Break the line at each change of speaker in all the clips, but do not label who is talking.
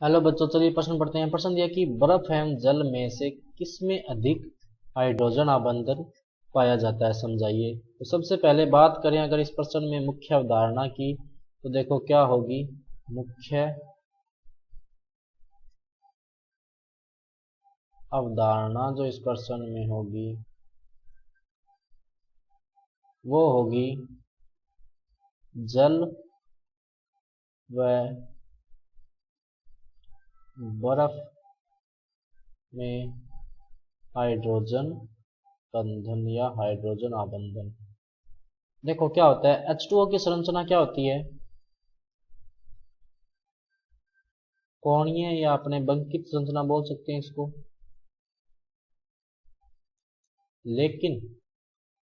Hello बच्चों, चलिए प्रश्न पढ़ते हैं। प्रश्न दिया कि बर्फ एवं जल में से किसमें अधिक हाइड्रोजन आवंटन पाया जाता है, समझाइए। तो सबसे पहले बात करें अगर इस प्रश्न में मुख्य अवधारणा की, तो देखो क्या होगी। मुख्य अवधारणा जो इस प्रश्न में होगी वो होगी जल व बर्फ में हाइड्रोजन बंधन या हाइड्रोजन आवंटन। देखो क्या होता है, H2O की संरचना क्या होती है, कोणीय या अपने बंकित संरचना बोल सकते हैं इसको। लेकिन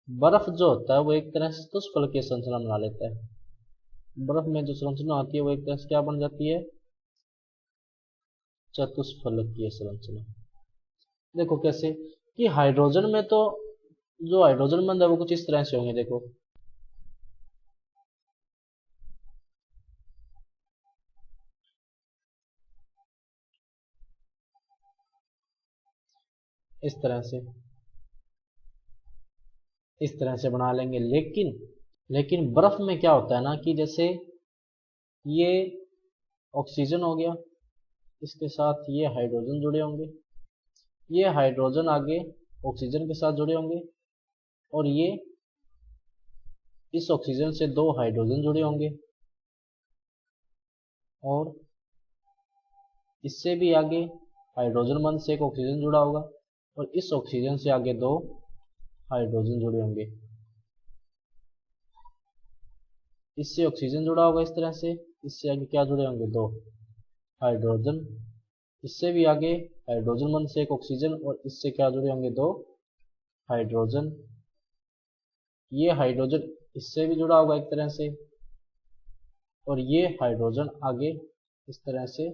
बर्फ जो होता है वो एक तरह से चतुष्फलकीय संरचना बना लेता है। बर्फ में जो संरचना होती है वो एक तरह से क्या बन जाती है, चतुष्फलकीय संरचना। देखो कैसे कि हाइड्रोजन में तो जो हाइड्रोजन बंध है वो कुछ इस तरह से होंगे। देखो इस तरह से बना लेंगे। लेकिन बर्फ में क्या होता है ना कि जैसे ये ऑक्सीजन हो गया, इसके साथ ये हाइड्रोजन जुड़े होंगे, ये हाइड्रोजन आगे ऑक्सीजन के साथ जुड़े होंगे, और ये इस ऑक्सीजन से दो हाइड्रोजन जुड़े होंगे, और इससे भी आगे हाइड्रोजन बंध से एक ऑक्सीजन जुड़ा होगा, और इस ऑक्सीजन से आगे दो हाइड्रोजन जुड़े होंगे। इससे ऑक्सीजन जुड़ा होगा इस तरह से, इससे आगे क्या जुड़े होंगे, दो हाइड्रोजन। इससे भी आगे हाइड्रोजन बंध से एक ऑक्सीजन, और इससे क्या जुड़े होंगे, दो हाइड्रोजन। ये हाइड्रोजन इससे भी जुड़ा होगा एक तरह से, और ये हाइड्रोजन आगे इस तरह से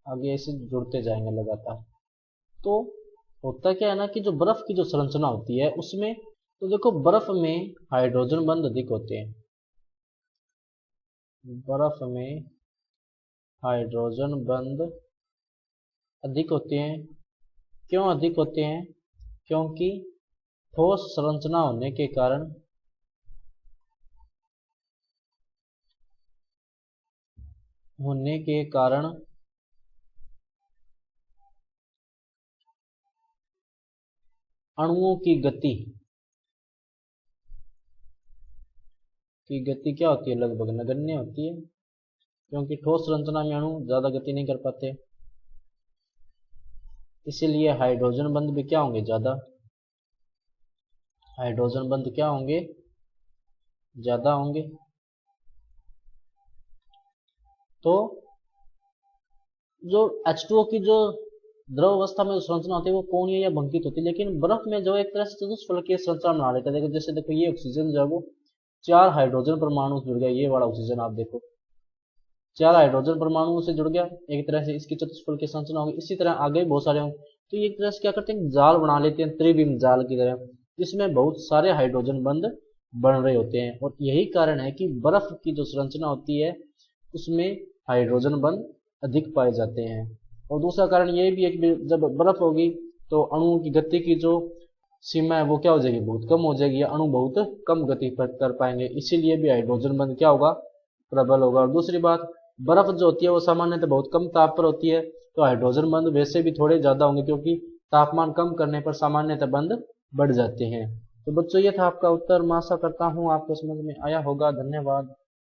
आगे ऐसे जुड़ते जाएंगे लगातार। तो होता क्या है ना कि जो बर्फ की जो संरचना होती है उसमें, तो देखो बर्फ में हाइड्रोजन बंध अधिक होते हैं। बर्फ में हाइड्रोजन बंध अधिक होते हैं। क्यों अधिक होते हैं? क्योंकि ठोस संरचना होने के कारण अणुओं की गति क्या होती है, लगभग नगण्य होती है, क्योंकि ठोस संरचना में अणु ज्यादा गति नहीं कर पाते। इसीलिए हाइड्रोजन बंध भी क्या होंगे, ज्यादा। हाइड्रोजन बंध क्या होंगे, ज्यादा होंगे। तो जो H2O की जो द्रव अवस्था में जो संरचना होती है वो कोणीय या बंकित होती है, लेकिन बर्फ में जो एक तरह से चतुष्फलकीय संरचना बना लेता है। देखो जैसे देखो ये ऑक्सीजन जो है वो चार हाइड्रोजन परमाणु जुड़ गया, ये वाला ऑक्सीजन आप देखो चार हाइड्रोजन परमाणुओं से जुड़ गया, एक तरह से इसकी चतुष्फलकीय संरचना होगी। इसी तरह आगे बहुत सारे होंगे, तो ये एक तरह से क्या करते हैं, जाल बना लेते हैं, त्रिविम जाल की तरह, जिसमें बहुत सारे हाइड्रोजन बंध बन रहे होते हैं। और यही कारण है कि बर्फ की जो संरचना होती है उसमें हाइड्रोजन बंध अधिक पाए जाते हैं। और दूसरा कारण ये भी है कि जब बर्फ होगी तो अणुओं की गति की जो सीमा है वो क्या हो जाएगी, बहुत कम हो जाएगी, अणु बहुत कम गति पर कर पाएंगे। इसीलिए भी हाइड्रोजन बंध क्या होगा, प्रबल होगा। और दूसरी बात, बर्फ जो होती है वो सामान्यतः बहुत कम ताप पर होती है, तो हाइड्रोजन बंध वैसे भी थोड़े ज्यादा होंगे, क्योंकि तापमान कम करने पर सामान्यतः बंध बढ़ जाते हैं। तो बच्चों ये था आपका उत्तर। मैं आशा करता हूँ आपको समझ में आया होगा। धन्यवाद।